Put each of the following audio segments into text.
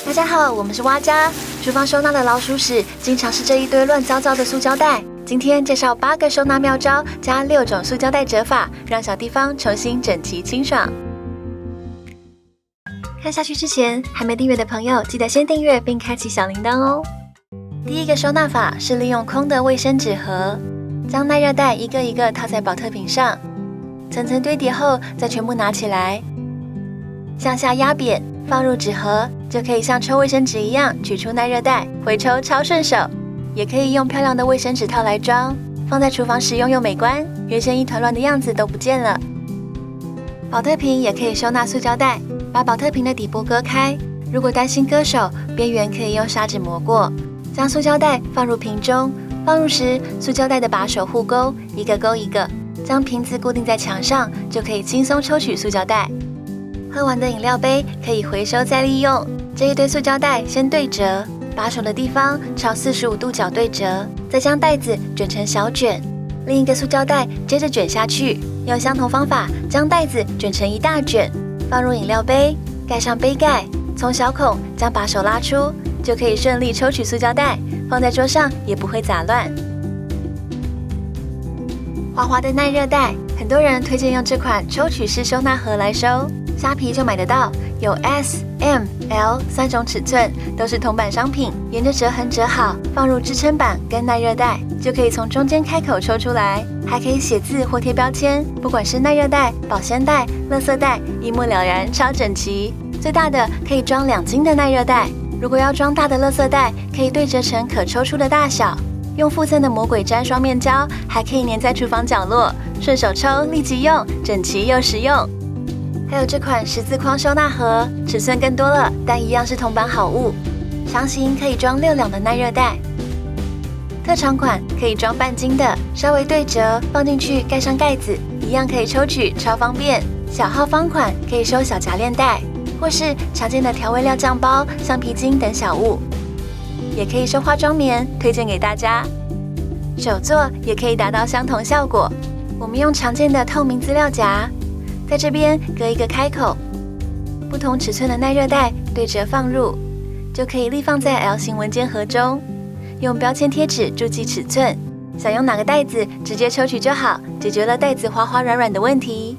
大家好，我们是蛙家。厨房收纳的老鼠屎经常是这一堆乱糟糟的塑胶袋。今天介绍8个收纳妙招，加6种塑胶袋折法，让小地方重新整齐清爽。看下去之前，还没订阅的朋友，记得先订阅并开启小铃铛哦。第一个收纳法是利用空的卫生纸盒，将耐热袋一个一个套在保特瓶上，层层堆叠后再全部拿起来，向下压扁，放入纸盒，就可以像抽卫生纸一样取出耐热袋，回抽超顺手。也可以用漂亮的卫生纸套来装，放在厨房使用又美观，原先一团乱的样子都不见了。保特瓶也可以收纳塑胶袋，把保特瓶的底部割开，如果担心割手，边缘可以用砂纸磨过，将塑胶袋放入瓶中，放入时塑胶袋的把手互勾，一个勾一个，将瓶子固定在墙上，就可以轻松抽取塑胶袋。喝完的饮料杯可以回收再利用，这一堆塑胶袋先对折，把手的地方朝45度角对折，再将袋子卷成小卷，另一个塑胶袋接着卷下去，用相同方法将袋子卷成一大卷，放入饮料杯，盖上杯盖，从小孔将把手拉出，就可以顺利抽取塑胶袋，放在桌上也不会杂乱。滑滑的耐热袋，很多人推荐用这款抽取式收纳盒来收，虾皮就买得到，有 S、M、L 3种尺寸，都是铜板商品，沿着折痕折好，放入支撑板跟耐热袋，就可以从中间开口抽出来，还可以写字或贴标签，不管是耐热袋、保鲜袋、垃圾袋，一目了然，超整齐。最大的可以装2斤的耐热袋，如果要装大的垃圾袋，可以对折成可抽出的大小。用附赠的魔鬼粘双面胶，还可以粘在厨房角落，顺手抽，立即用，整齐又实用。还有这款十字框收纳盒，尺寸更多了，但一样是铜板好物。长形可以装6两的耐热袋，特长款可以装半斤的，稍微对折放进去，盖上盖子，一样可以抽取，超方便。小号方款可以收小夹链袋，或是常见的调味料酱包、橡皮筋等小物，也可以收化妆棉，推荐给大家。手作也可以达到相同效果。我们用常见的透明资料夹，在这边隔一个开口，不同尺寸的耐热袋对折放入，就可以立放在 L 型文件盒中，用标签贴纸注记尺寸，想用哪个袋子直接抽取就好，解决了袋子滑滑软软的问题。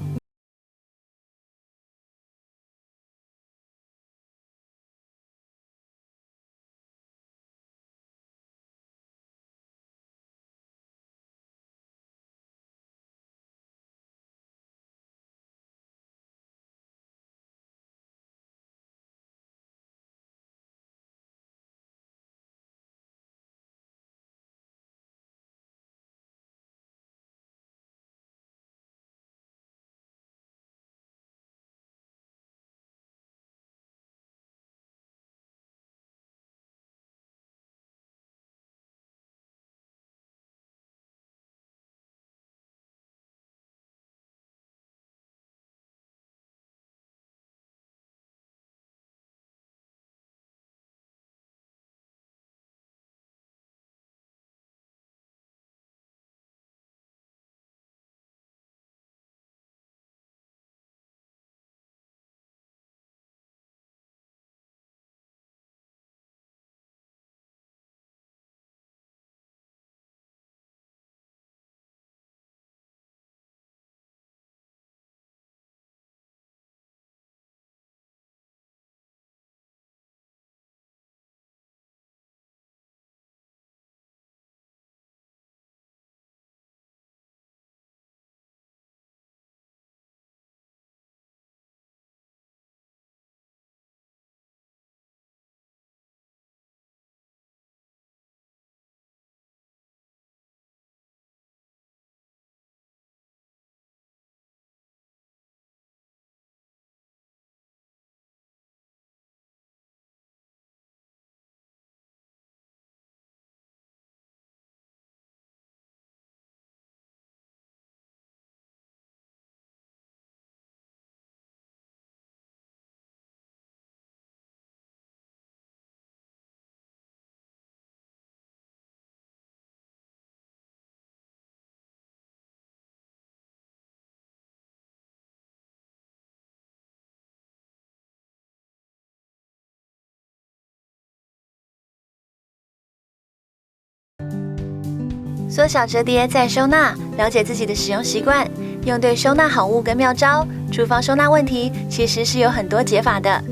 缩小折叠再收纳，了解自己的使用习惯，用对收纳好物跟妙招，厨房收纳问题其实是有很多解法的。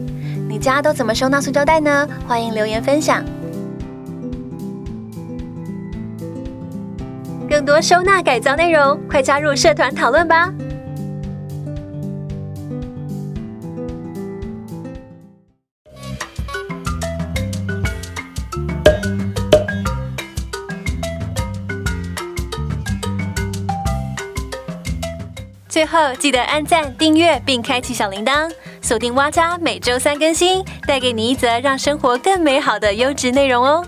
你家都怎么收纳塑胶袋呢？欢迎留言分享。更多收纳改造内容，快加入社团讨论吧！最后记得按赞、订阅并开启小铃铛，锁定蛙家每周3更新，带给你一则让生活更美好的优质内容哦。